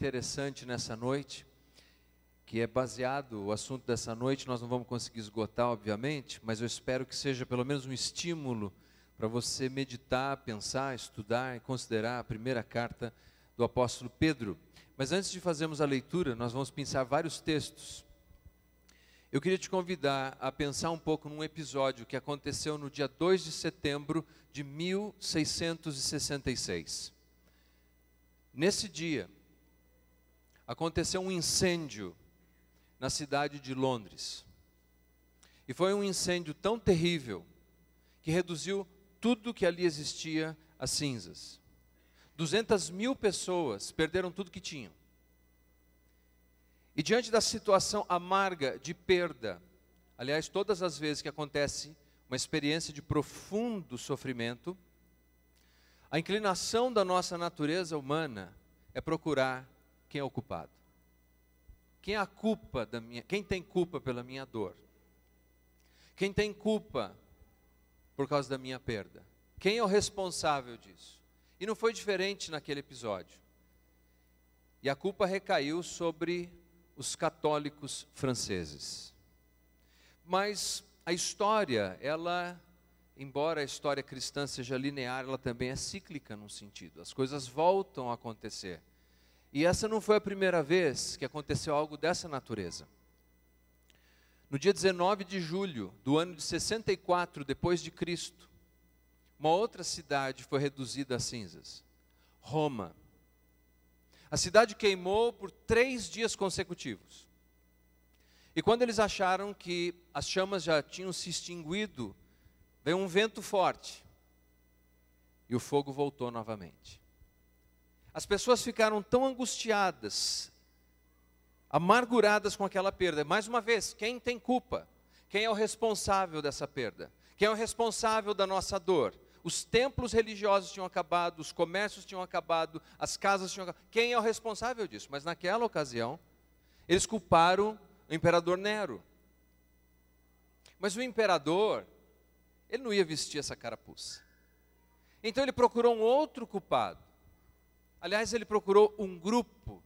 interessante nessa noite, que é baseado, o assunto dessa noite nós não vamos conseguir esgotar, obviamente, mas eu espero que seja pelo menos um estímulo para você meditar, pensar, estudar e considerar a primeira carta do apóstolo Pedro. Mas antes de fazermos a leitura, nós vamos pensar vários textos. Eu queria te convidar a pensar um pouco num episódio que aconteceu no dia 2 de setembro de 1666. Nesse dia, aconteceu um incêndio na cidade de Londres. E foi um incêndio tão terrível que reduziu tudo que ali existia a cinzas. 200.000 pessoas perderam tudo que tinham. E diante da situação amarga de perda, aliás, todas as vezes que acontece uma experiência de profundo sofrimento, a inclinação da nossa natureza humana é procurar quem é o culpado. Quem tem culpa pela minha dor? Quem tem culpa por causa da minha perda? Quem é o responsável disso? E não foi diferente naquele episódio. E a culpa recaiu sobre os católicos franceses. Mas a história, embora a história cristã seja linear, ela também é cíclica num sentido. As coisas voltam a acontecer. E essa não foi a primeira vez que aconteceu algo dessa natureza. No dia 19 de julho do ano de 64 depois de Cristo, uma outra cidade foi reduzida a cinzas, Roma. A cidade queimou por 3 dias consecutivos. E quando eles acharam que as chamas já tinham se extinguido, veio um vento forte e o fogo voltou novamente. As pessoas ficaram tão angustiadas, amarguradas com aquela perda. Mais uma vez, quem tem culpa? Quem é o responsável dessa perda? Quem é o responsável da nossa dor? Os templos religiosos tinham acabado, os comércios tinham acabado, as casas tinham acabado. Quem é o responsável disso? Mas naquela ocasião, eles culparam o imperador Nero. Mas o imperador, ele não ia vestir essa carapuça. Então ele procurou um outro culpado. Aliás, ele procurou um grupo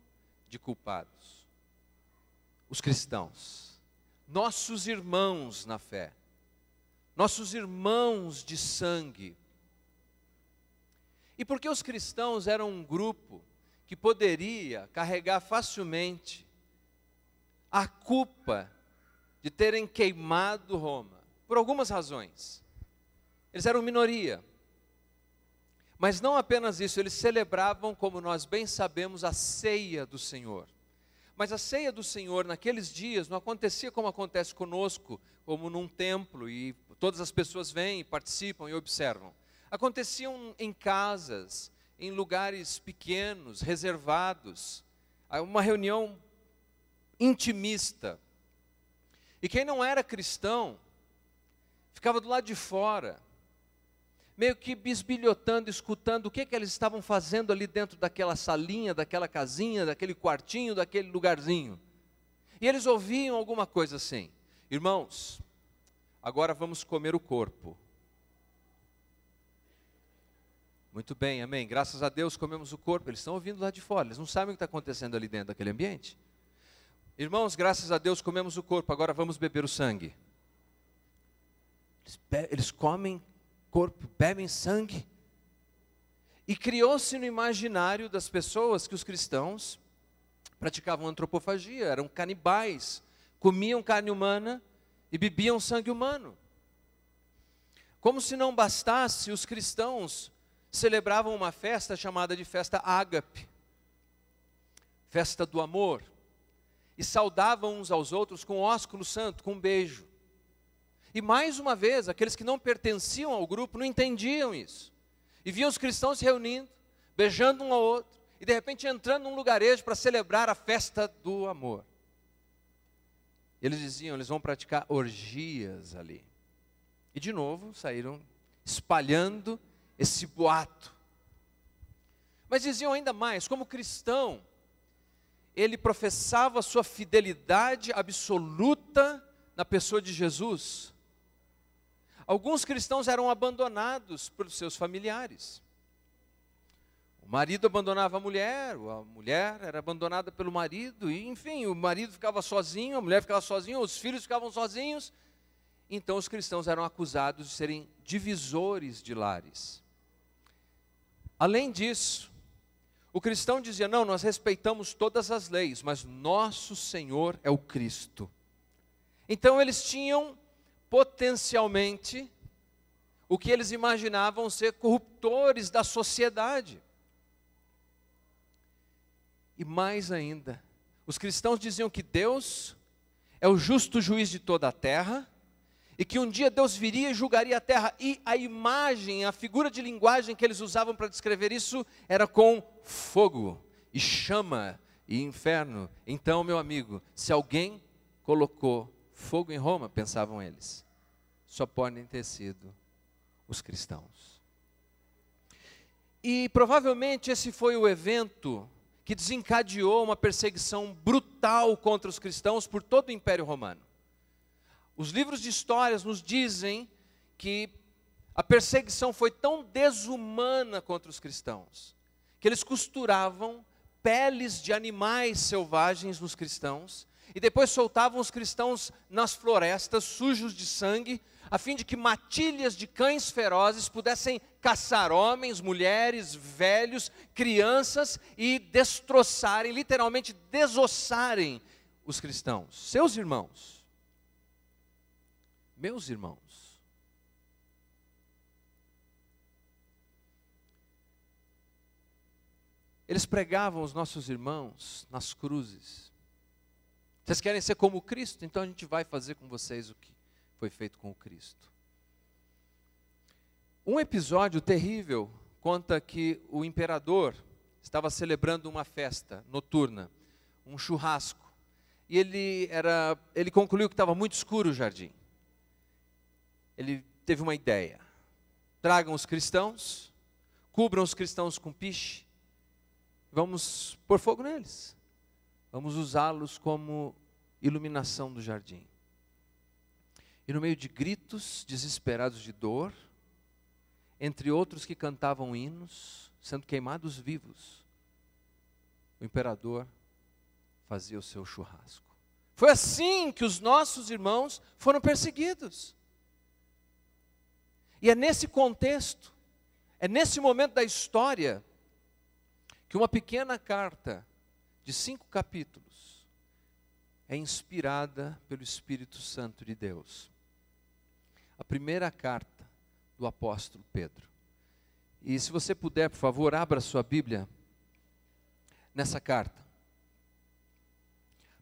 de culpados. Os cristãos. Nossos irmãos na fé. Nossos irmãos de sangue. E porque os cristãos eram um grupo que poderia carregar facilmente a culpa de terem queimado Roma, por algumas razões. Eles eram minoria. Mas não apenas isso, eles celebravam, como nós bem sabemos, a ceia do Senhor. Mas a ceia do Senhor naqueles dias não acontecia como acontece conosco, como num templo e todas as pessoas vêm, participam e observam. Aconteciam em casas, em lugares pequenos, reservados, uma reunião intimista. E quem não era cristão, ficava do lado de fora, meio que bisbilhotando, escutando o que eles estavam fazendo ali dentro daquela salinha, daquela casinha, daquele quartinho, daquele lugarzinho. E eles ouviam alguma coisa assim: irmãos, agora vamos comer o corpo. Muito bem, amém, graças a Deus comemos o corpo. Eles estão ouvindo lá de fora, eles não sabem o que está acontecendo ali dentro daquele ambiente. Irmãos, graças a Deus comemos o corpo, agora vamos beber o sangue. Eles comem corpo, bebem sangue. E criou-se no imaginário das pessoas que os cristãos praticavam antropofagia, eram canibais, comiam carne humana e bebiam sangue humano. Como se não bastasse, os cristãos celebravam uma festa chamada de festa ágape, festa do amor, e saudavam uns aos outros com ósculo santo, com um beijo. E mais uma vez, aqueles que não pertenciam ao grupo não entendiam isso. E viam os cristãos se reunindo, beijando um ao outro, e de repente entrando num lugarejo para celebrar a festa do amor. Eles diziam, eles vão praticar orgias ali. E de novo saíram espalhando esse boato. Mas diziam ainda mais, como cristão, ele professava sua fidelidade absoluta na pessoa de Jesus. Alguns cristãos eram abandonados por seus familiares. O marido abandonava a mulher era abandonada pelo marido, e enfim, o marido ficava sozinho, a mulher ficava sozinha, os filhos ficavam sozinhos. Então os cristãos eram acusados de serem divisores de lares. Além disso, o cristão dizia, não, nós respeitamos todas as leis, mas nosso Senhor é o Cristo. Então eles tinham potencialmente o que eles imaginavam ser corruptores da sociedade. E mais ainda, os cristãos diziam que Deus é o justo juiz de toda a terra, e que um dia Deus viria e julgaria a terra, e a imagem, a figura de linguagem que eles usavam para descrever isso, era com fogo, e chama, e inferno. Então, meu amigo, se alguém colocou fogo em Roma, pensavam eles, só podem ter sido os cristãos. E provavelmente esse foi o evento que desencadeou uma perseguição brutal contra os cristãos por todo o Império Romano. Os livros de histórias nos dizem que a perseguição foi tão desumana contra os cristãos, que eles costuravam peles de animais selvagens nos cristãos, e depois soltavam os cristãos nas florestas, sujos de sangue, a fim de que matilhas de cães ferozes pudessem caçar homens, mulheres, velhos, crianças e destroçarem, literalmente desossarem os cristãos, seus irmãos, meus irmãos. Eles pregavam os nossos irmãos nas cruzes. Vocês querem ser como Cristo? Então a gente vai fazer com vocês o que foi feito com o Cristo. Um episódio terrível conta que o imperador estava celebrando uma festa noturna, um churrasco, e ele concluiu que estava muito escuro o jardim. Ele teve uma ideia: tragam os cristãos, cubram os cristãos com piche, vamos pôr fogo neles, vamos usá-los como iluminação do jardim. E no meio de gritos desesperados de dor, entre outros que cantavam hinos, sendo queimados vivos, o imperador fazia o seu churrasco. Foi assim que os nossos irmãos foram perseguidos. E é nesse contexto, é nesse momento da história, que uma pequena carta de 5 capítulos é inspirada pelo Espírito Santo de Deus. A primeira carta do apóstolo Pedro. E se você puder, por favor, abra sua Bíblia nessa carta.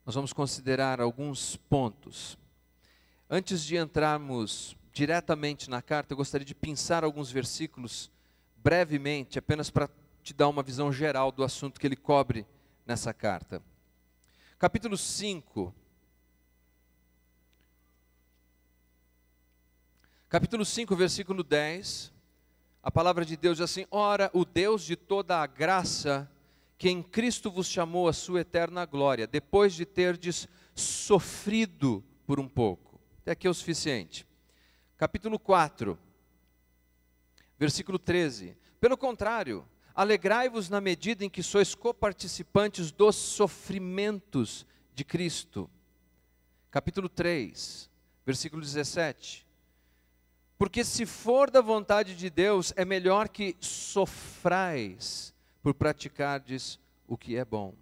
Nós vamos considerar alguns pontos. Antes de entrarmos diretamente na carta, eu gostaria de pensar alguns versículos brevemente, apenas para te dar uma visão geral do assunto que ele cobre nessa carta. Capítulo 5. Capítulo 5, versículo 10, a palavra de Deus diz assim: ora, o Deus de toda a graça, que em Cristo vos chamou a sua eterna glória, depois de terdes sofrido por um pouco. Até aqui é o suficiente. Capítulo 4, versículo 13. Pelo contrário, alegrai-vos na medida em que sois coparticipantes dos sofrimentos de Cristo. Capítulo 3, versículo 17. Porque se for da vontade de Deus, é melhor que sofrais por praticardes o que é bom.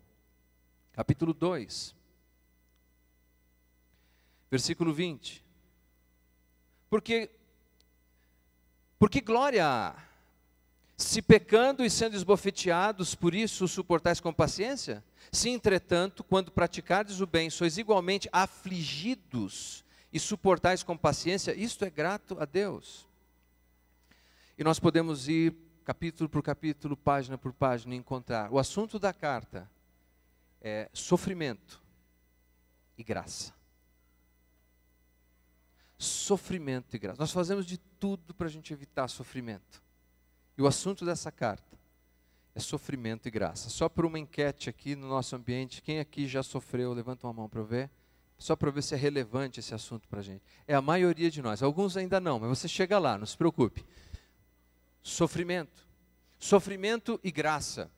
Capítulo 2, versículo 20. Porque glória há, se pecando e sendo esbofeteados, por isso suportais com paciência? Se, entretanto, quando praticardes o bem, sois igualmente afligidos e suportais com paciência, isto é grato a Deus. E nós podemos ir capítulo por capítulo, página por página, e encontrar. O assunto da carta é sofrimento e graça. Sofrimento e graça. Nós fazemos de tudo para a gente evitar sofrimento. E o assunto dessa carta é sofrimento e graça. Só por uma enquete aqui no nosso ambiente, quem aqui já sofreu? Levanta uma mão para eu ver. Só para ver se é relevante esse assunto para a gente. É a maioria de nós. Alguns ainda não, mas você chega lá, não se preocupe. Sofrimento. Sofrimento e graça.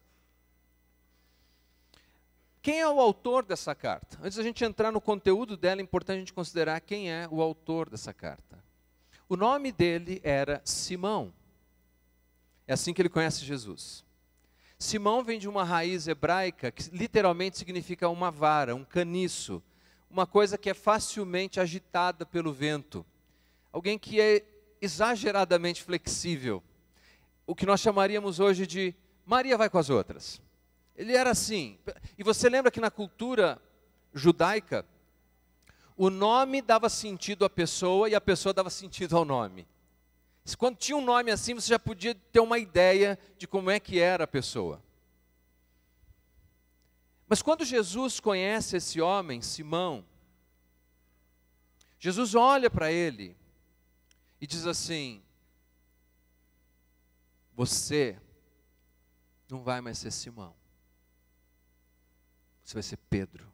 Quem é o autor dessa carta? Antes da gente entrar no conteúdo dela, é importante a gente considerar quem é o autor dessa carta. O nome dele era Simão. É assim que ele conhece Jesus. Simão vem de uma raiz hebraica que literalmente significa uma vara, um caniço, uma coisa que é facilmente agitada pelo vento. Alguém que é exageradamente flexível. O que nós chamaríamos hoje de Maria vai com as outras. Ele era assim. E você lembra que na cultura judaica, o nome dava sentido à pessoa e a pessoa dava sentido ao nome. Quando tinha um nome assim, você já podia ter uma ideia de como é que era a pessoa. Mas quando Jesus conhece esse homem, Simão, Jesus olha para ele e diz assim: você não vai mais ser Simão. Você vai ser Pedro,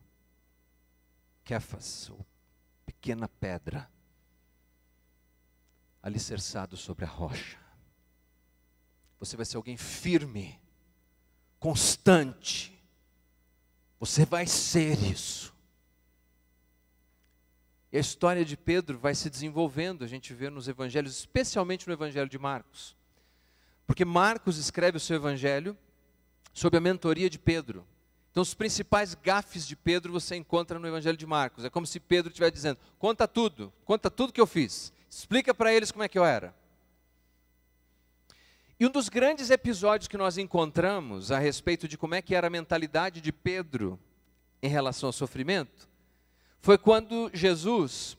Quefas, ou pequena pedra, alicerçado sobre a rocha. Você vai ser alguém firme, constante. Você vai ser isso. E a história de Pedro vai se desenvolvendo, a gente vê nos evangelhos, especialmente no evangelho de Marcos. Porque Marcos escreve o seu evangelho sob a mentoria de Pedro. Então os principais gafes de Pedro você encontra no evangelho de Marcos. É como se Pedro estivesse dizendo: conta tudo que eu fiz. Explica para eles como é que eu era. E um dos grandes episódios que nós encontramos a respeito de como é que era a mentalidade de Pedro em relação ao sofrimento, foi quando Jesus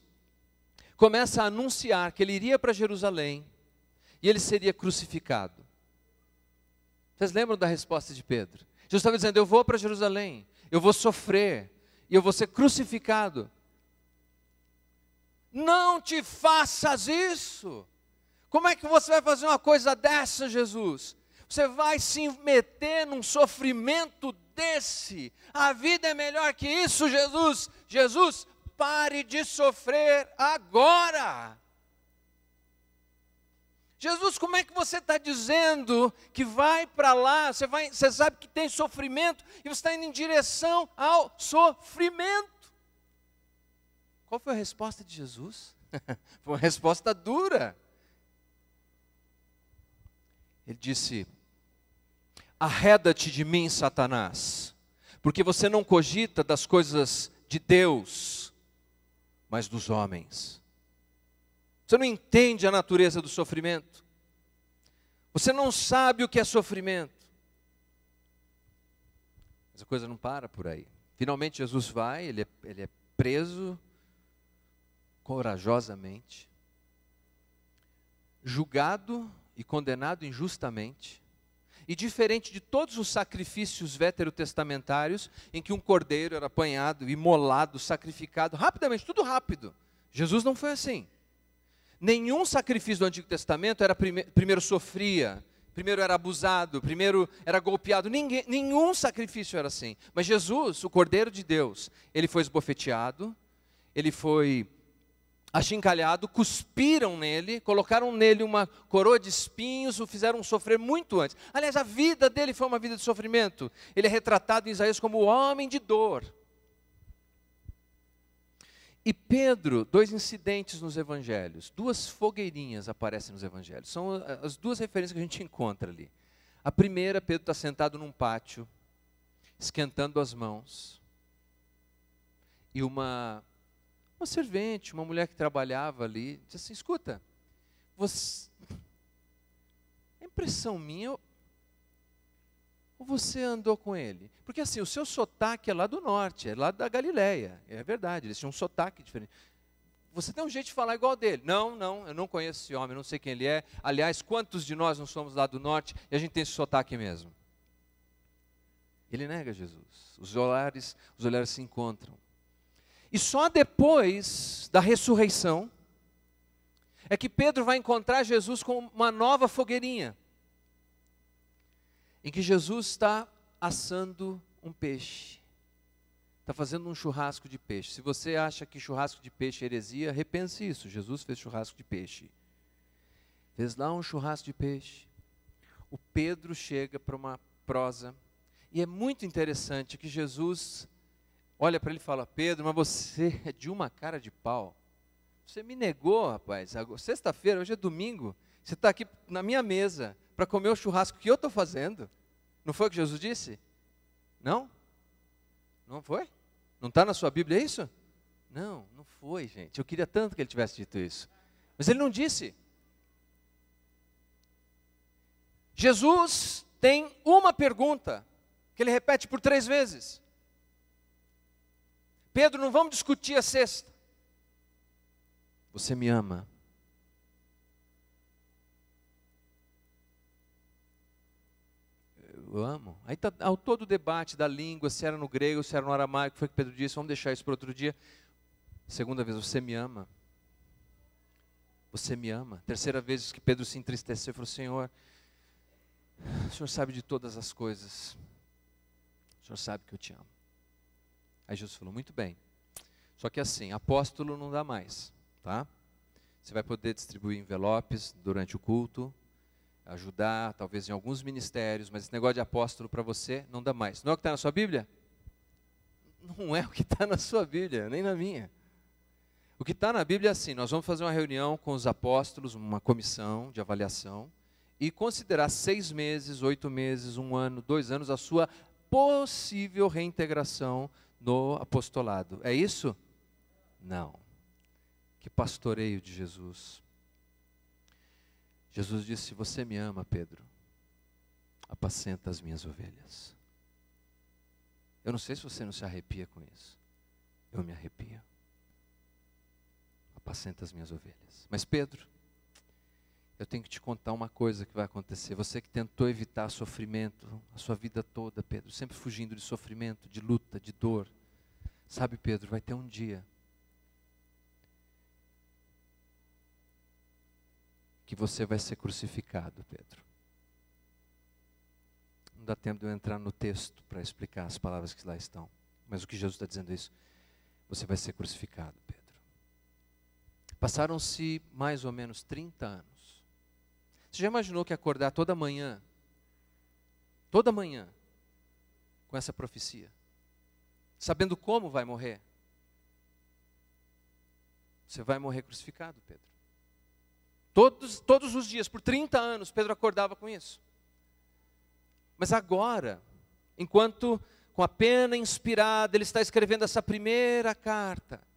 começa a anunciar que ele iria para Jerusalém e ele seria crucificado. Vocês lembram da resposta de Pedro? Jesus estava dizendo: eu vou para Jerusalém, eu vou sofrer e eu vou ser crucificado. Não te faças isso. Como é que você vai fazer uma coisa dessa, Jesus? Você vai se meter num sofrimento desse? A vida é melhor que isso, Jesus. Jesus, pare de sofrer agora. Jesus, como é que você está dizendo que vai para lá, você sabe que tem sofrimento e você está indo em direção ao sofrimento? Qual foi a resposta de Jesus? Foi uma resposta dura. Ele disse: arreda-te de mim, Satanás, porque você não cogita das coisas de Deus, mas dos homens. Você não entende a natureza do sofrimento. Você não sabe o que é sofrimento. Mas a coisa não para por aí. Finalmente Jesus vai, ele é preso corajosamente, julgado e condenado injustamente. E diferente de todos os sacrifícios veterotestamentários, em que um cordeiro era apanhado, imolado, sacrificado, rapidamente, tudo rápido. Jesus não foi assim. Nenhum sacrifício do Antigo Testamento era primeiro sofria, primeiro era abusado, primeiro era golpeado. Nenhum sacrifício era assim. Mas Jesus, o Cordeiro de Deus, ele foi esbofeteado, ele foi achincalhado, cuspiram nele, colocaram nele uma coroa de espinhos, o fizeram sofrer muito antes. Aliás, a vida dele foi uma vida de sofrimento. Ele é retratado em Isaías como o homem de dor. E Pedro, dois incidentes nos evangelhos, duas fogueirinhas aparecem nos evangelhos. São as duas referências que a gente encontra ali. A primeira, Pedro está sentado num pátio, esquentando as mãos. E uma servente, uma mulher que trabalhava ali, disse assim: escuta, é impressão minha, ou você andou com ele? Porque assim, o seu sotaque é lá do norte, é lá da Galileia, é verdade, eles tinham um sotaque diferente. Você tem um jeito de falar igual dele. Não, eu não conheço esse homem, não sei quem ele é. Aliás, quantos de nós não somos lá do norte e a gente tem esse sotaque mesmo? Ele nega Jesus, os olhares se encontram. E só depois da ressurreição é que Pedro vai encontrar Jesus com uma nova fogueirinha, em que Jesus está assando um peixe, está fazendo um churrasco de peixe. Se você acha que churrasco de peixe é heresia, repense isso. Jesus fez churrasco de peixe. Fez lá um churrasco de peixe. o Pedro chega para uma prosa, e é muito interessante que Jesus olha para ele e fala: Pedro, mas você é de uma cara de pau. Você me negou, rapaz. Sexta-feira, hoje é domingo. Você está aqui na minha mesa para comer o churrasco que eu estou fazendo. Não foi o que Jesus disse? Não? Não foi? Não está na sua Bíblia isso? Não, não foi, gente. Eu queria tanto que ele tivesse dito isso. Mas ele não disse. Jesus tem uma pergunta que ele repete por 3 vezes. Pedro, não vamos discutir a sexta. Você me ama? Eu amo. Aí está todo o debate da língua, se era no grego, se era no aramaico, foi o que Pedro disse, vamos deixar isso para outro dia. Segunda vez, você me ama? Você me ama? Terceira vez que Pedro se entristeceu e falou: Senhor, o Senhor sabe de todas as coisas. O Senhor sabe que eu te amo. Aí Jesus falou: muito bem. Só que assim, apóstolo não dá mais, tá? Você vai poder distribuir envelopes durante o culto, ajudar, talvez em alguns ministérios, mas esse negócio de apóstolo para você não dá mais. Não é o que está na sua Bíblia? Não é o que está na sua Bíblia, nem na minha. O que está na Bíblia é assim: nós vamos fazer uma reunião com os apóstolos, uma comissão de avaliação, e considerar 6 meses, 8 meses, 1 ano, 2 anos, a sua possível reintegração no apostolado. É isso? Não. Que pastoreio de Jesus. Jesus disse: você me ama, Pedro, apacenta as minhas ovelhas. Eu não sei se você não se arrepia com isso. Eu me arrepio. Apacenta as minhas ovelhas. Mas Pedro, eu tenho que te contar uma coisa que vai acontecer. Você que tentou evitar sofrimento a sua vida toda, Pedro, sempre fugindo de sofrimento, de luta, de dor. Sabe, Pedro, vai ter um dia que você vai ser crucificado, Pedro. Não dá tempo de eu entrar no texto para explicar as palavras que lá estão. Mas o que Jesus está dizendo é isso. Você vai ser crucificado, Pedro. Passaram-se mais ou menos 30 anos. Você já imaginou que acordar toda manhã, com essa profecia, sabendo como vai morrer? Você vai morrer crucificado, Pedro. Todos os dias, por 30 anos, Pedro acordava com isso. Mas agora, enquanto com a pena inspirada, ele está escrevendo essa primeira carta,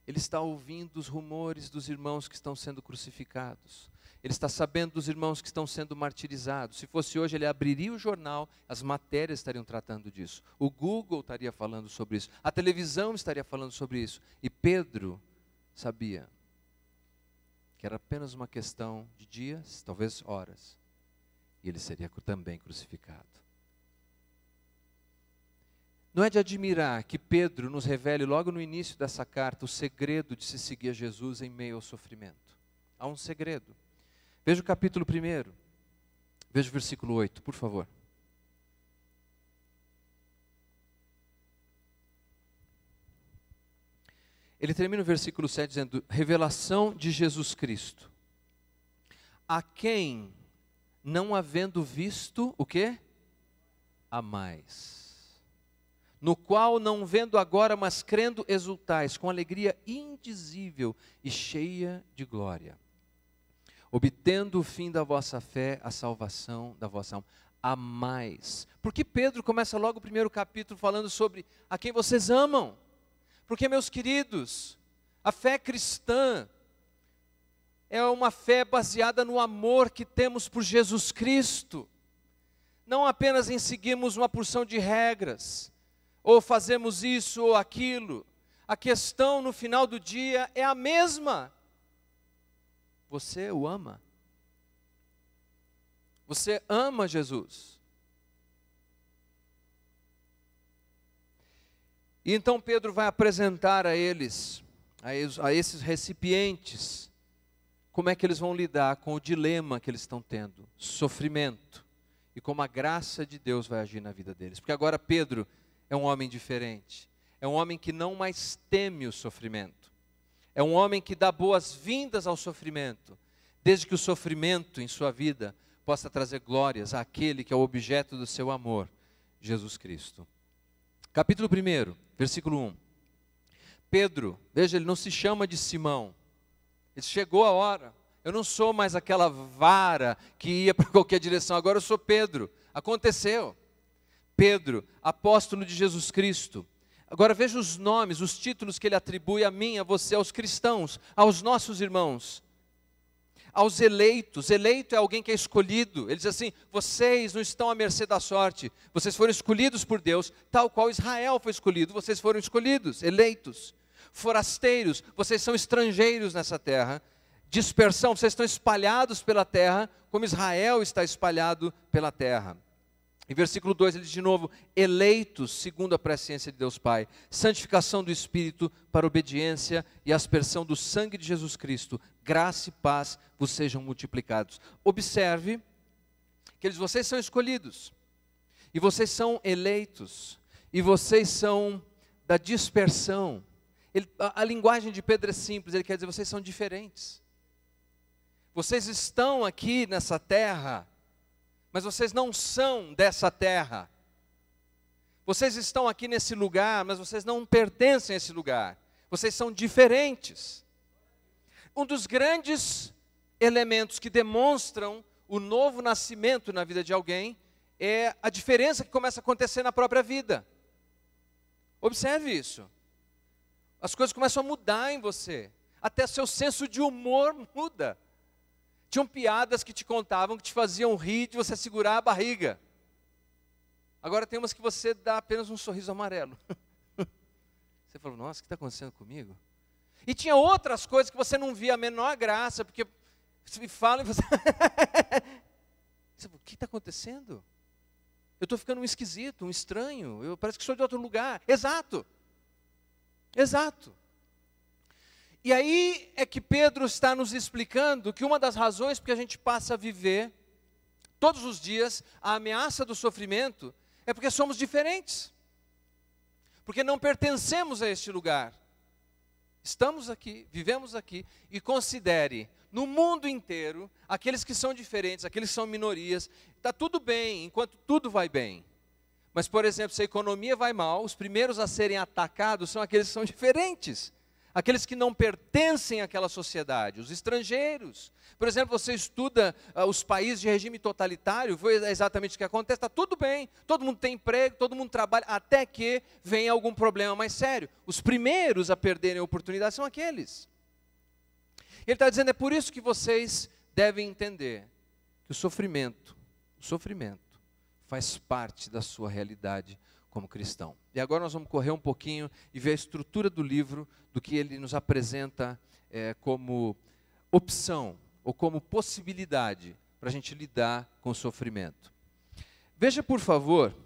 ele está ouvindo os rumores dos irmãos que estão sendo crucificados. Ele está sabendo dos irmãos que estão sendo martirizados. Se fosse hoje, ele abriria o jornal, as matérias estariam tratando disso. O Google estaria falando sobre isso. A televisão estaria falando sobre isso. E Pedro sabia que era apenas uma questão de dias, talvez horas, e ele seria também crucificado. Não é de admirar que Pedro nos revele logo no início dessa carta o segredo de se seguir a Jesus em meio ao sofrimento. Há um segredo. Veja o capítulo 1, veja o versículo 8, por favor. Ele termina o versículo 7 dizendo: revelação de Jesus Cristo, a quem, não havendo visto, o quê? Amais. No qual, não vendo agora, mas crendo, exultais, com alegria indizível e cheia de glória, obtendo o fim da vossa fé, a salvação da vossa alma. Amais. Por que Pedro começa logo o primeiro capítulo falando sobre a quem vocês amam? Porque, meus queridos, a fé cristã é uma fé baseada no amor que temos por Jesus Cristo. Não apenas em seguirmos uma porção de regras, ou fazemos isso ou aquilo. A questão no final do dia é a mesma. Você o ama? Você ama Jesus? E então Pedro vai apresentar a eles, a esses recipientes, como é que eles vão lidar com o dilema que eles estão tendo, sofrimento, e como a graça de Deus vai agir na vida deles. Porque agora Pedro é um homem diferente, é um homem que não mais teme o sofrimento, é um homem que dá boas-vindas ao sofrimento. desde que o sofrimento em sua vida possa trazer glórias àquele que é o objeto do seu amor, Jesus Cristo. Capítulo 1, versículo 1. Pedro, veja, ele não se chama de Simão. Ele chegou a hora. Eu não sou mais aquela vara que ia para qualquer direção, agora eu sou Pedro. Aconteceu. Pedro, apóstolo de Jesus Cristo. Agora veja os nomes, os títulos que ele atribui a mim, a você, aos cristãos, aos nossos irmãos. Aos eleitos. Eleito é alguém que é escolhido. Ele diz assim: vocês não estão à mercê da sorte, vocês foram escolhidos por Deus, tal qual Israel foi escolhido, vocês foram escolhidos, eleitos. Forasteiros, vocês são estrangeiros nessa terra. Dispersão, vocês estão espalhados pela terra, como Israel está espalhado pela terra. Em versículo 2 ele diz de novo: eleitos segundo a presciência de Deus Pai, santificação do Espírito para obediência e aspersão do sangue de Jesus Cristo, graça e paz vos sejam multiplicados. Observe que vocês são escolhidos, e vocês são eleitos, e vocês são da dispersão. A linguagem de Pedro é simples, ele quer dizer: vocês são diferentes. Vocês estão aqui nessa terra, mas vocês não são dessa terra. Vocês estão aqui nesse lugar, mas vocês não pertencem a esse lugar. Vocês são diferentes. Um dos grandes elementos que demonstram o novo nascimento na vida de alguém é a diferença que começa a acontecer na própria vida. Observe isso. As coisas começam a mudar em você. Até seu senso de humor muda. Tinham piadas que te contavam, que te faziam rir, de você segurar a barriga. Agora tem umas que você dá apenas um sorriso amarelo. Você falou: nossa, o que está acontecendo comigo? E tinha outras coisas que você não via a menor graça, porque você fala e você... o que está acontecendo? Eu estou ficando um esquisito, um estranho, parece que sou de outro lugar. Exato. Exato. E aí é que Pedro está nos explicando que uma das razões porque a gente passa a viver todos os dias a ameaça do sofrimento é porque somos diferentes. Porque não pertencemos a este lugar. Estamos aqui, vivemos aqui, e considere, no mundo inteiro, aqueles que são diferentes, aqueles que são minorias, está tudo bem, enquanto tudo vai bem. Mas, por exemplo, se a economia vai mal, os primeiros a serem atacados são aqueles que são diferentes. Aqueles que não pertencem àquela sociedade, os estrangeiros. Por exemplo, você estuda os países de regime totalitário, foi exatamente o que acontece, está tudo bem, todo mundo tem emprego, todo mundo trabalha, até que venha algum problema mais sério. Os primeiros a perderem a oportunidade são aqueles. Ele está dizendo: é por isso que vocês devem entender que o sofrimento faz parte da sua realidade como cristão. E agora nós vamos correr um pouquinho e ver a estrutura do livro, do que ele nos apresenta como opção, ou como possibilidade, para a gente lidar com o sofrimento. Veja, por favor,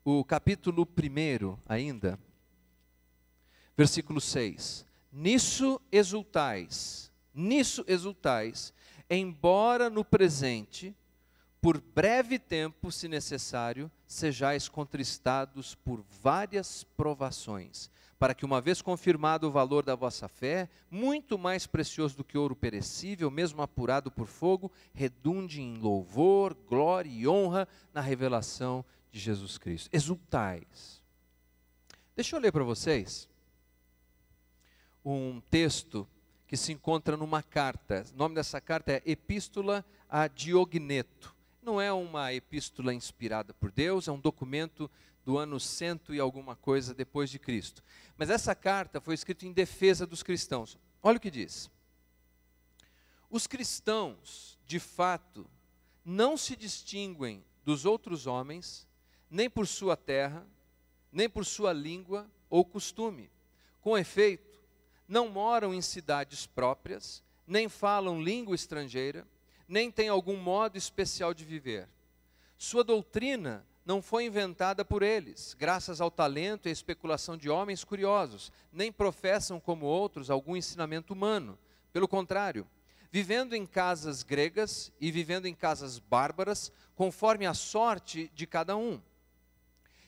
o capítulo 1 ainda, versículo 6. Nisso exultais, embora no presente, por breve tempo, se necessário, sejais contristados por várias provações, para que, uma vez confirmado o valor da vossa fé, muito mais precioso do que ouro perecível, mesmo apurado por fogo, redunde em louvor, glória e honra na revelação de Jesus Cristo. Exultais. Deixa eu ler para vocês um texto que se encontra numa carta. O nome dessa carta é Epístola a Diogneto. Não é uma epístola inspirada por Deus, é um documento do ano 100 e alguma coisa depois de Cristo. Mas essa carta foi escrita em defesa dos cristãos. Olha o que diz. Os cristãos, de fato, não se distinguem dos outros homens, nem por sua terra, nem por sua língua ou costume. Com efeito, não moram em cidades próprias, nem falam língua estrangeira, nem têm algum modo especial de viver. Sua doutrina não foi inventada por eles, graças ao talento e à especulação de homens curiosos, nem professam como outros algum ensinamento humano. Pelo contrário, vivendo em casas gregas e vivendo em casas bárbaras, conforme a sorte de cada um,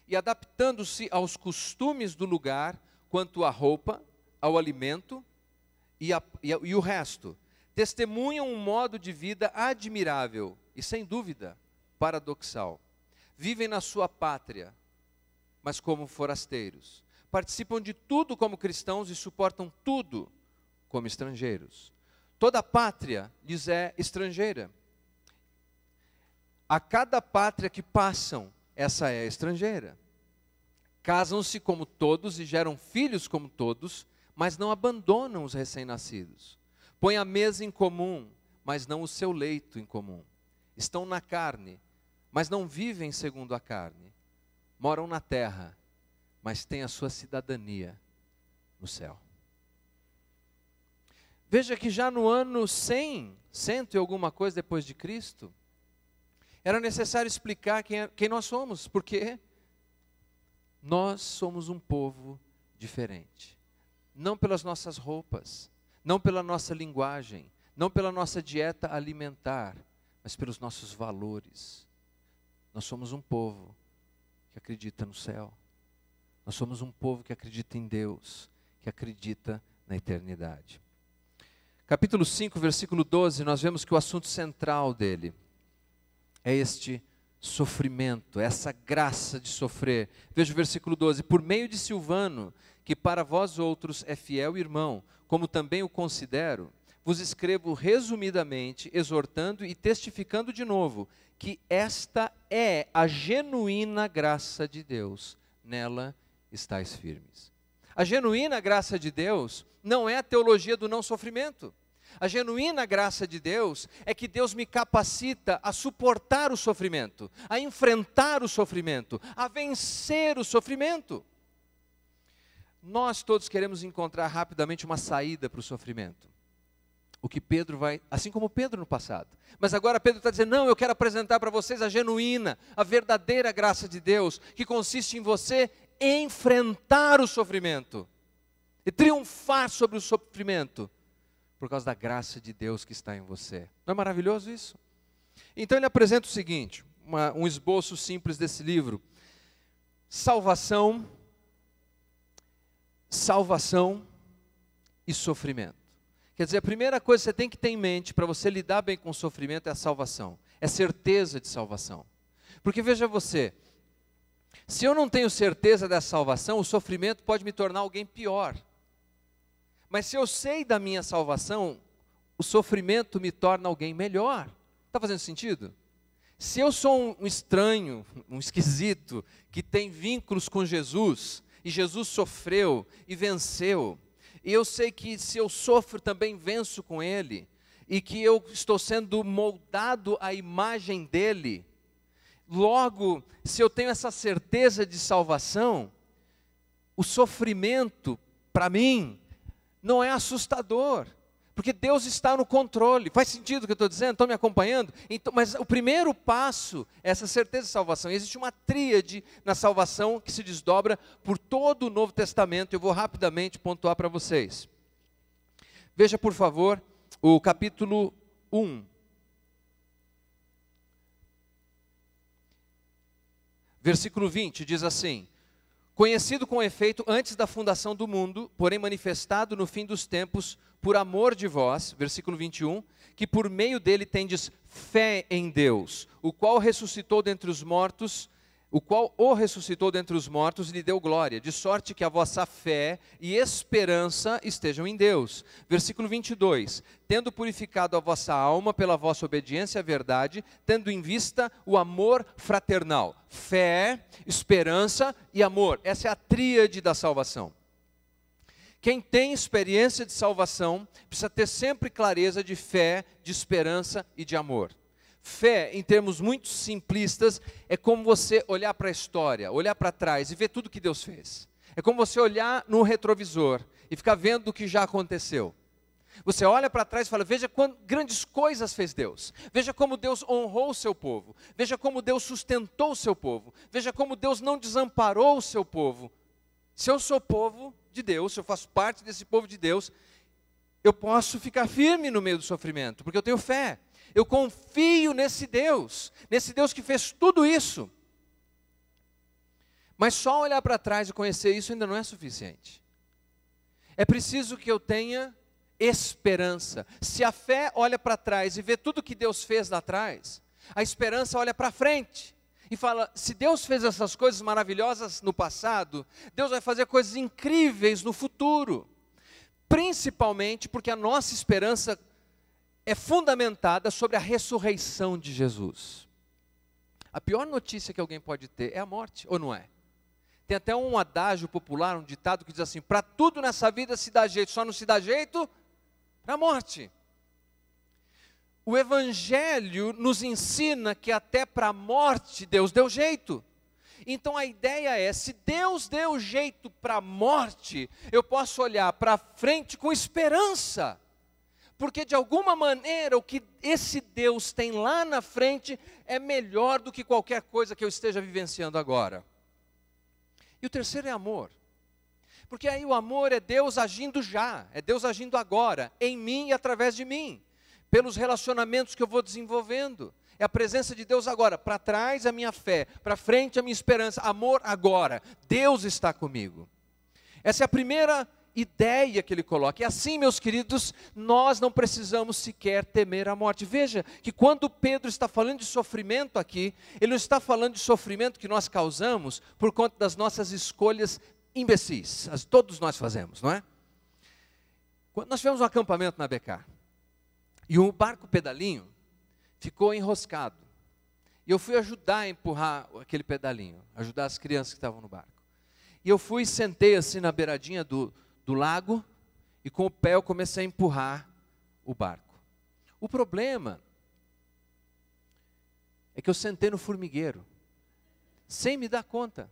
e adaptando-se aos costumes do lugar, quanto à roupa, ao alimento e o resto, testemunham um modo de vida admirável e, sem dúvida, paradoxal. Vivem na sua pátria, mas como forasteiros. Participam de tudo como cristãos e suportam tudo como estrangeiros. Toda pátria lhes é estrangeira. A cada pátria que passam, essa é estrangeira. Casam-se como todos e geram filhos como todos, mas não abandonam os recém-nascidos. Põem a mesa em comum, mas não o seu leito em comum. Estão na carne, mas não vivem segundo a carne. Moram na terra, mas têm a sua cidadania no céu. Veja que já no ano 100 e alguma coisa depois de Cristo, era necessário explicar quem nós somos, porque nós somos um povo diferente. Não pelas nossas roupas, não pela nossa linguagem, não pela nossa dieta alimentar, mas pelos nossos valores. Nós somos um povo que acredita no céu. Nós somos um povo que acredita em Deus, que acredita na eternidade. Capítulo 5, versículo 12, nós vemos que o assunto central dele é este sofrimento, essa graça de sofrer. Veja o versículo 12. Por meio de Silvano, que para vós outros é fiel irmão, como também o considero, vos escrevo resumidamente, exortando e testificando de novo, que esta é a genuína graça de Deus. Nela estáis firmes. A genuína graça de Deus não é a teologia do não sofrimento. A genuína graça de Deus é que Deus me capacita a suportar o sofrimento, a enfrentar o sofrimento, a vencer o sofrimento. Nós todos queremos encontrar rapidamente uma saída para o sofrimento. O que Pedro vai, assim como Pedro no passado. Mas agora Pedro está dizendo, não, eu quero apresentar para vocês a genuína, a verdadeira graça de Deus, que consiste em você enfrentar o sofrimento e triunfar sobre o sofrimento, por causa da graça de Deus que está em você. Não é maravilhoso isso? Então ele apresenta o seguinte, um esboço simples desse livro. Salvação e sofrimento. Quer dizer, a primeira coisa que você tem que ter em mente para você lidar bem com o sofrimento é a salvação. É certeza de salvação. Porque veja você, se eu não tenho certeza da salvação, o sofrimento pode me tornar alguém pior. Mas se eu sei da minha salvação, o sofrimento me torna alguém melhor. Está fazendo sentido? Se eu sou um estranho, um esquisito, que tem vínculos com Jesus, e Jesus sofreu e venceu, e eu sei que se eu sofro também venço com Ele, e que eu estou sendo moldado à imagem dEle, logo, se eu tenho essa certeza de salvação, o sofrimento, para mim, não é assustador, porque Deus está no controle. Faz sentido o que eu estou dizendo? Estão me acompanhando? Então, mas o primeiro passo é essa certeza de salvação. Existe uma tríade na salvação que se desdobra por todo o Novo Testamento. Eu vou rapidamente pontuar para vocês. Veja, por favor, o capítulo 1. Versículo 20 diz assim: conhecido com efeito antes da fundação do mundo, porém manifestado no fim dos tempos, por amor de vós, versículo 21, que por meio dele tendes fé em Deus, o qual ressuscitou dentre os mortos, o qual o ressuscitou dentre os mortos e lhe deu glória, de sorte que a vossa fé e esperança estejam em Deus. Versículo 22, tendo purificado a vossa alma pela vossa obediência à verdade, tendo em vista o amor fraternal. Fé, esperança e amor. Essa é a tríade da salvação. Quem tem experiência de salvação precisa ter sempre clareza de fé, de esperança e de amor. Fé, em termos muito simplistas, é como você olhar para a história, olhar para trás e ver tudo que Deus fez. É como você olhar no retrovisor e ficar vendo o que já aconteceu. Você olha para trás e fala, veja quantas grandes coisas fez Deus. Veja como Deus honrou o seu povo. Veja como Deus sustentou o seu povo. Veja como Deus não desamparou o seu povo. Se eu sou povo de Deus, se eu faço parte desse povo de Deus, eu posso ficar firme no meio do sofrimento, porque eu tenho fé. Eu confio nesse Deus que fez tudo isso. Mas só olhar para trás e conhecer isso ainda não é suficiente. É preciso que eu tenha esperança. Se a fé olha para trás e vê tudo que Deus fez lá atrás, a esperança olha para frente e fala: se Deus fez essas coisas maravilhosas no passado, Deus vai fazer coisas incríveis no futuro. Principalmente porque a nossa esperança é fundamentada sobre a ressurreição de Jesus. A pior notícia que alguém pode ter é a morte, ou não é? Tem até um adágio popular, um ditado que diz assim: para tudo nessa vida se dá jeito, só não se dá jeito para a morte. O Evangelho nos ensina que até para a morte Deus deu jeito. Então a ideia é, se Deus deu jeito para a morte, eu posso olhar para frente com esperança. Porque de alguma maneira o que esse Deus tem lá na frente é melhor do que qualquer coisa que eu esteja vivenciando agora. E o terceiro é amor. Porque aí o amor é Deus agindo já, é Deus agindo agora, em mim e através de mim. Pelos relacionamentos que eu vou desenvolvendo. É a presença de Deus agora. Para trás a minha fé, para frente a minha esperança. Amor agora. Deus está comigo. Essa é a primeira ideia que ele coloca. E assim, meus queridos, nós não precisamos sequer temer a morte. Veja que quando Pedro está falando de sofrimento aqui, ele não está falando de sofrimento que nós causamos por conta das nossas escolhas imbecis. Todos nós fazemos, não é? Quando nós tivemos um acampamento na BK, e o barco pedalinho ficou enroscado. E eu fui ajudar a empurrar aquele pedalinho, ajudar as crianças que estavam no barco. E eu fui e sentei assim na beiradinha do lago, e com o pé eu comecei a empurrar o barco. O problema é que eu sentei no formigueiro, sem me dar conta.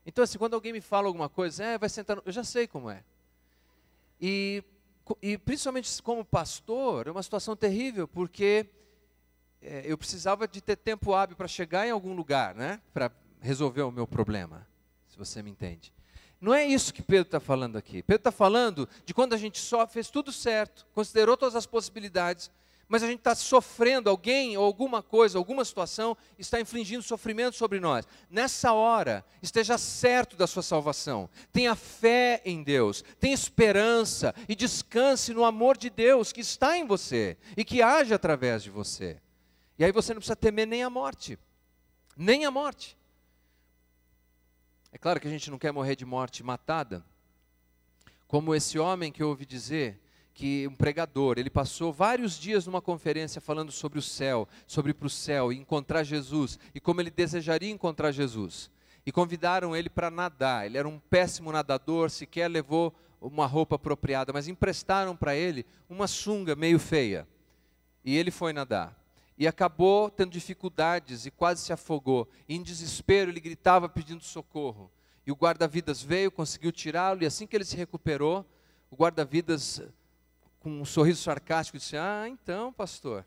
Então assim, quando alguém me fala alguma coisa, vai sentar, eu já sei como é. E principalmente como pastor, é uma situação terrível, porque eu precisava de ter tempo hábil para chegar em algum lugar, né? Para resolver o meu problema, se você me entende. Não é isso que Pedro está falando aqui. Pedro está falando de quando a gente só fez tudo certo, considerou todas as possibilidades, mas a gente está sofrendo, alguém ou alguma coisa, alguma situação está infligindo sofrimento sobre nós. Nessa hora, esteja certo da sua salvação. Tenha fé em Deus, tenha esperança e descanse no amor de Deus que está em você e que age através de você. E aí você não precisa temer nem a morte. Nem a morte. É claro que a gente não quer morrer de morte matada, como esse homem que eu ouvi dizer, que um pregador, ele passou vários dias numa conferência falando sobre o céu, sobre ir para o céu e encontrar Jesus, e como ele desejaria encontrar Jesus. E convidaram ele para nadar. Ele era um péssimo nadador, sequer levou uma roupa apropriada, mas emprestaram para ele uma sunga meio feia. E ele foi nadar. E acabou tendo dificuldades e quase se afogou. E em desespero ele gritava pedindo socorro. E o guarda-vidas veio, conseguiu tirá-lo, e assim que ele se recuperou, o guarda-vidas, com um sorriso sarcástico, disse: então, pastor,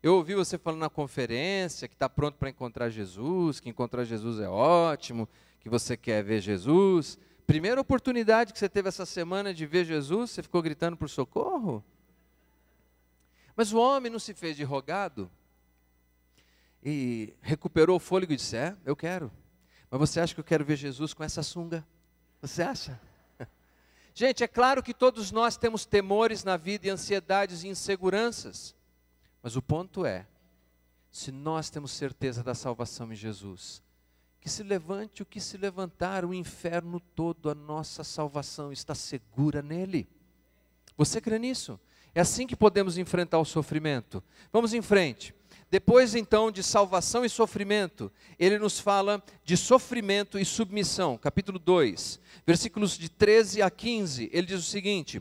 eu ouvi você falando na conferência que está pronto para encontrar Jesus, que encontrar Jesus é ótimo, que você quer ver Jesus. Primeira oportunidade que você teve essa semana de ver Jesus, você ficou gritando por socorro? Mas o homem não se fez de rogado e recuperou o fôlego e disse: eu quero. Mas você acha que eu quero ver Jesus com essa sunga? Você acha? Gente, é claro que todos nós temos temores na vida e ansiedades e inseguranças. Mas o ponto é, se nós temos certeza da salvação em Jesus, que se levante o que se levantar, o inferno todo, a nossa salvação está segura nele. Você crê nisso? É assim que podemos enfrentar o sofrimento. Vamos em frente. Depois então de salvação e sofrimento, ele nos fala de sofrimento e submissão. Capítulo 2, versículos de 13 a 15, ele diz o seguinte: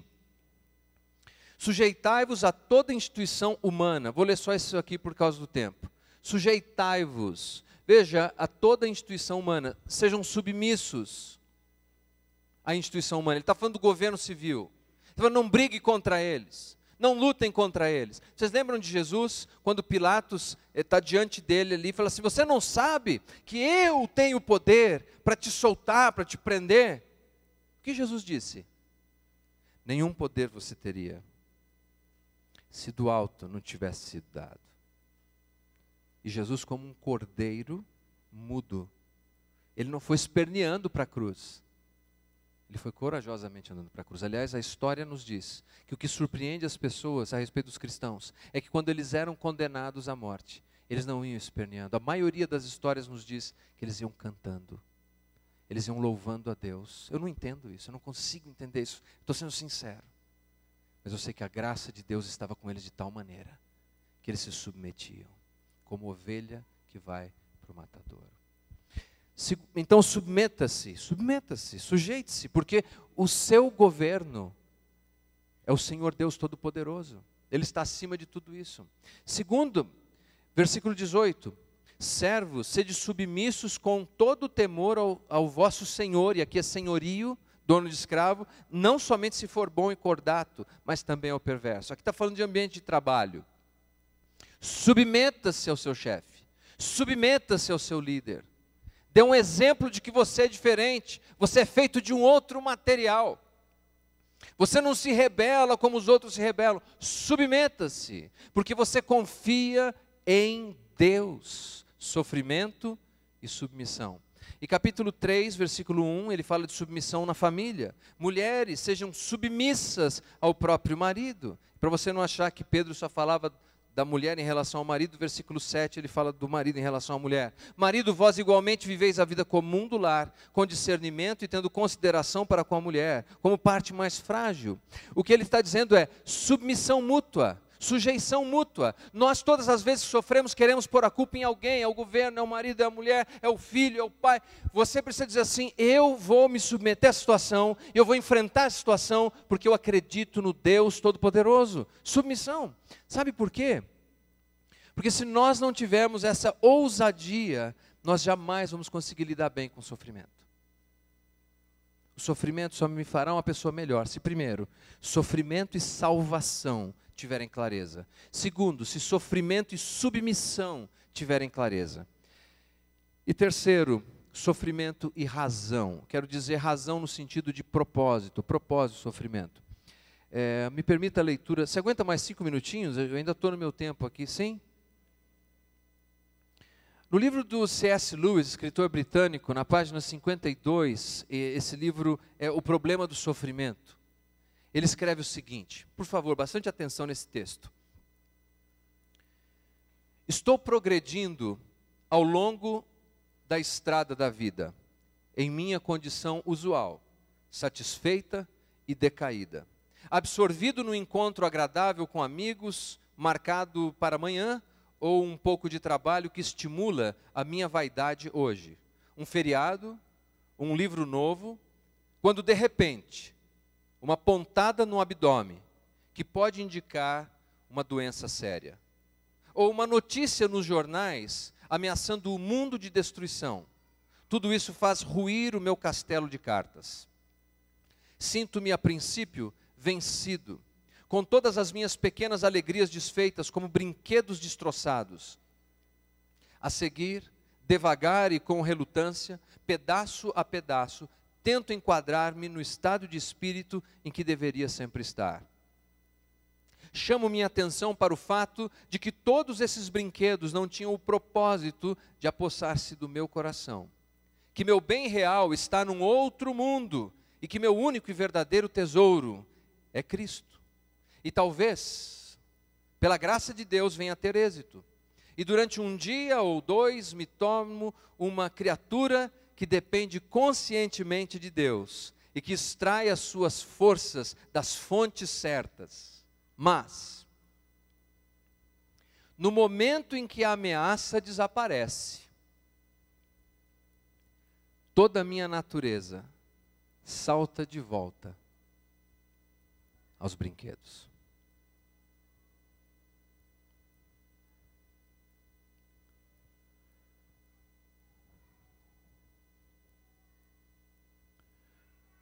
sujeitai-vos a toda instituição humana. Vou ler só isso aqui por causa do tempo. Sujeitai-vos, veja, a toda instituição humana, sejam submissos à instituição humana. Ele está falando do governo civil. Ele está falando, não brigue contra eles. Não lutem contra eles. Vocês lembram de Jesus, quando Pilatos está diante dele ali, e fala assim: você não sabe que eu tenho poder para te soltar, para te prender? O que Jesus disse? Nenhum poder você teria, se do alto não tivesse sido dado. E Jesus, como um cordeiro mudo, ele não foi esperneando para a cruz. Ele foi corajosamente andando para a cruz. Aliás, a história nos diz que o que surpreende as pessoas a respeito dos cristãos é que quando eles eram condenados à morte, eles não iam esperneando. A maioria das histórias nos diz que eles iam cantando. Eles iam louvando a Deus. Eu não entendo isso, eu não consigo entender isso. Estou sendo sincero. Mas eu sei que a graça de Deus estava com eles de tal maneira que eles se submetiam, como ovelha que vai para o matadouro. Então submeta-se, sujeite-se, porque o seu governo é o Senhor Deus Todo-Poderoso. Ele está acima de tudo isso. Segundo, versículo 18. Servos, sede submissos com todo o temor ao vosso Senhor, e aqui é senhorio, dono de escravo, não somente se for bom e cordato, mas também ao perverso. Aqui está falando de ambiente de trabalho. Submeta-se ao seu chefe, submeta-se ao seu líder. Dê um exemplo de que você é diferente, você é feito de um outro material. Você não se rebela como os outros se rebelam, submeta-se, porque você confia em Deus. Sofrimento e submissão. E capítulo 3, versículo 1, ele fala de submissão na família. Mulheres, sejam submissas ao próprio marido. Para você não achar que Pedro só falava da mulher em relação ao marido, versículo 7, ele fala do marido em relação à mulher. Marido, vós igualmente viveis a vida comum do lar, com discernimento e tendo consideração para com a mulher, como parte mais frágil. O que ele está dizendo é submissão mútua. Sujeição mútua. Nós todas as vezes que sofremos queremos pôr a culpa em alguém, é o governo, é o marido, é a mulher, é o filho, é o pai. Você precisa dizer assim, eu vou me submeter à situação, eu vou enfrentar a situação, porque eu acredito no Deus Todo-Poderoso. Submissão. Sabe por quê? Porque se nós não tivermos essa ousadia, nós jamais vamos conseguir lidar bem com o sofrimento. O sofrimento só me fará uma pessoa melhor se primeiro, sofrimento e salvação tiverem clareza. Segundo, se sofrimento e submissão tiverem clareza. E terceiro, sofrimento e razão. Quero dizer razão no sentido de propósito do sofrimento. Me permita a leitura. Você aguenta mais 5 minutinhos? Eu ainda estou no meu tempo aqui, sim? No livro do C.S. Lewis, escritor britânico, na página 52, esse livro é O Problema do Sofrimento. Ele escreve o seguinte, por favor, bastante atenção nesse texto. Estou progredindo ao longo da estrada da vida, em minha condição usual, satisfeita e decaída. Absorvido no encontro agradável com amigos, marcado para amanhã, ou um pouco de trabalho que estimula a minha vaidade hoje. Um feriado, um livro novo, quando de repente uma pontada no abdômen, que pode indicar uma doença séria. Ou uma notícia nos jornais ameaçando o mundo de destruição. Tudo isso faz ruir o meu castelo de cartas. Sinto-me, a princípio, vencido, com todas as minhas pequenas alegrias desfeitas como brinquedos destroçados. A seguir, devagar e com relutância, pedaço a pedaço, tento enquadrar-me no estado de espírito em que deveria sempre estar. Chamo minha atenção para o fato de que todos esses brinquedos não tinham o propósito de apossar-se do meu coração. Que meu bem real está num outro mundo e que meu único e verdadeiro tesouro é Cristo. E talvez, pela graça de Deus, venha a ter êxito. E durante um dia ou dois me torno uma criatura que depende conscientemente de Deus e que extrai as suas forças das fontes certas. Mas, no momento em que a ameaça desaparece, toda a minha natureza salta de volta aos brinquedos.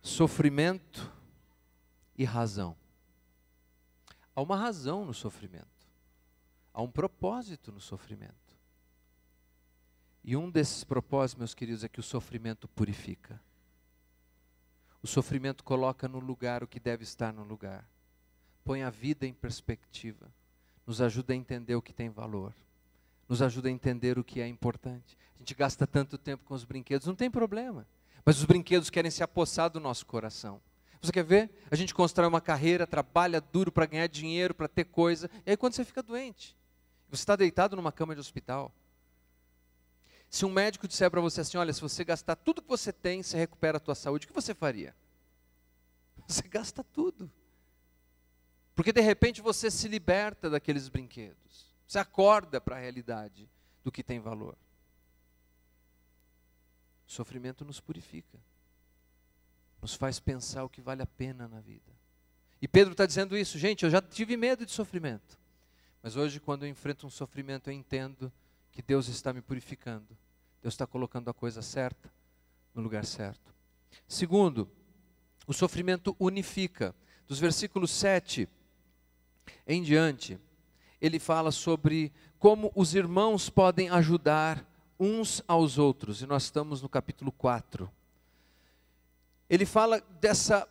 Sofrimento e razão. Há uma razão no sofrimento. Há um propósito no sofrimento. E um desses propósitos, meus queridos, é que o sofrimento purifica. O sofrimento coloca no lugar o que deve estar no lugar. Põe a vida em perspectiva. Nos ajuda a entender o que tem valor. Nos ajuda a entender o que é importante. A gente gasta tanto tempo com os brinquedos, não tem problema. Mas os brinquedos querem se apossar do nosso coração. Você quer ver? A gente constrói uma carreira, trabalha duro para ganhar dinheiro, para ter coisa, e aí quando você fica doente, você está deitado numa cama de hospital. Se um médico disser para você assim, olha, se você gastar tudo que você tem, você recupera a tua saúde, o que você faria? Você gasta tudo. Porque de repente você se liberta daqueles brinquedos. Você acorda para a realidade do que tem valor. O sofrimento nos purifica. Nos faz pensar o que vale a pena na vida. E Pedro está dizendo isso, gente, eu já tive medo de sofrimento. Mas hoje, quando eu enfrento um sofrimento, eu entendo que Deus está me purificando. Deus está colocando a coisa certa no lugar certo. Segundo, o sofrimento unifica. Dos versículos 7 em diante, ele fala sobre como os irmãos podem ajudar uns aos outros. E nós estamos no capítulo 4. Ele fala dessa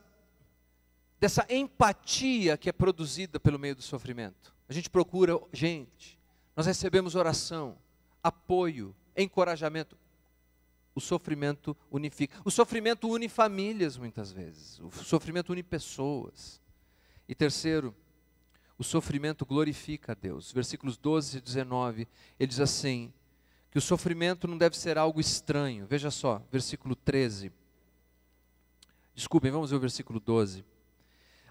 empatia que é produzida pelo meio do sofrimento. A gente procura, gente, nós recebemos oração, apoio, encorajamento. O sofrimento unifica. O sofrimento une famílias muitas vezes. O sofrimento une pessoas. E terceiro, o sofrimento glorifica a Deus. Versículos 12 e 19, ele diz assim, que o sofrimento não deve ser algo estranho. Veja só, versículo 13. Desculpem, vamos ver o versículo 12.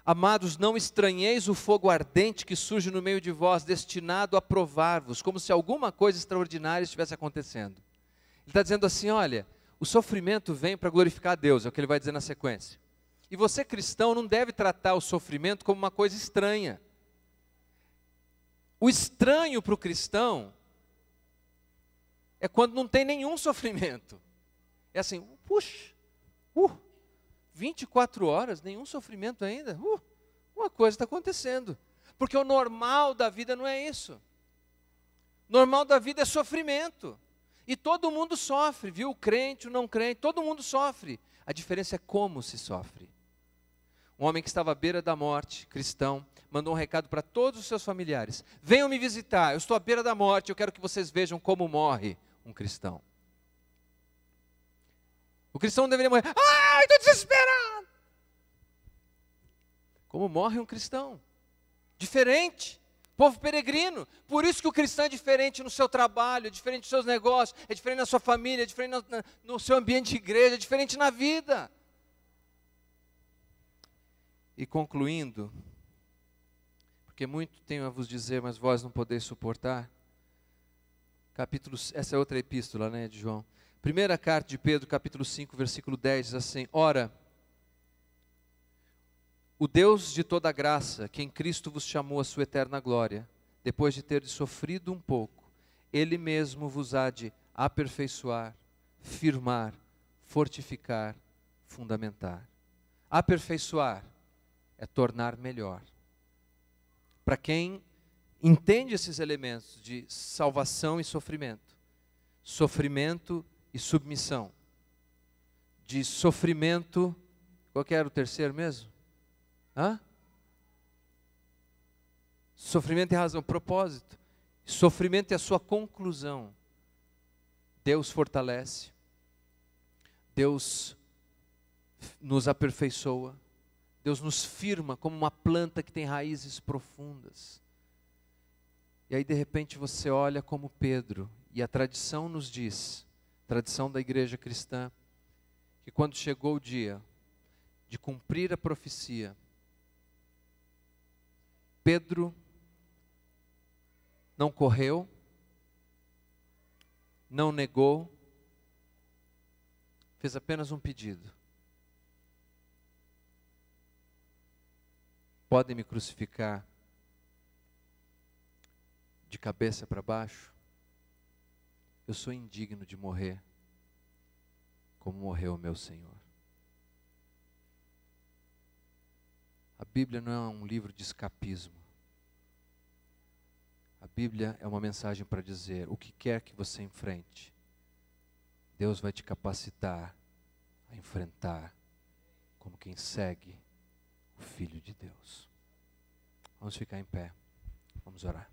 Amados, não estranheis o fogo ardente que surge no meio de vós, destinado a provar-vos, como se alguma coisa extraordinária estivesse acontecendo. Ele está dizendo assim, olha, o sofrimento vem para glorificar a Deus, é o que ele vai dizer na sequência. E você, cristão, não deve tratar o sofrimento como uma coisa estranha. O estranho para o cristão é quando não tem nenhum sofrimento. É assim, puxa, 24 horas, nenhum sofrimento ainda. Uma coisa está acontecendo. Porque o normal da vida não é isso. O normal da vida é sofrimento. E todo mundo sofre, viu? O crente, o não crente, todo mundo sofre. A diferença é como se sofre. Um homem que estava à beira da morte, cristão, mandou um recado para todos os seus familiares. Venham me visitar, eu estou à beira da morte, eu quero que vocês vejam como morre um cristão. O cristão não deveria morrer. Ai, estou desesperado. Como morre um cristão? Diferente. Povo peregrino. Por isso que o cristão é diferente no seu trabalho, é diferente nos seus negócios, é diferente na sua família, é diferente no seu ambiente de igreja, é diferente na vida. E concluindo, porque muito tenho a vos dizer, mas vós não podeis suportar. Essa é outra epístola, né, de João. Primeira carta de Pedro, capítulo 5, versículo 10, diz assim, ora, o Deus de toda graça, que em Cristo vos chamou à sua eterna glória, depois de ter sofrido um pouco, Ele mesmo vos há de aperfeiçoar, firmar, fortificar, fundamentar. Aperfeiçoar é tornar melhor. Para quem entende esses elementos de salvação e sofrimento e submissão, de sofrimento, qual que era o terceiro mesmo? Sofrimento e razão, propósito. Sofrimento é a sua conclusão. Deus fortalece, Deus nos aperfeiçoa, Deus nos firma como uma planta que tem raízes profundas. E aí de repente você olha como Pedro, e a tradição nos diz, tradição da igreja cristã, que quando chegou o dia de cumprir a profecia, Pedro não correu, não negou, fez apenas um pedido. Podem me crucificar de cabeça para baixo? Eu sou indigno de morrer como morreu o meu Senhor. A Bíblia não é um livro de escapismo. A Bíblia é uma mensagem para dizer, o que quer que você enfrente, Deus vai te capacitar a enfrentar como quem segue o Filho de Deus. Vamos ficar em pé, vamos orar.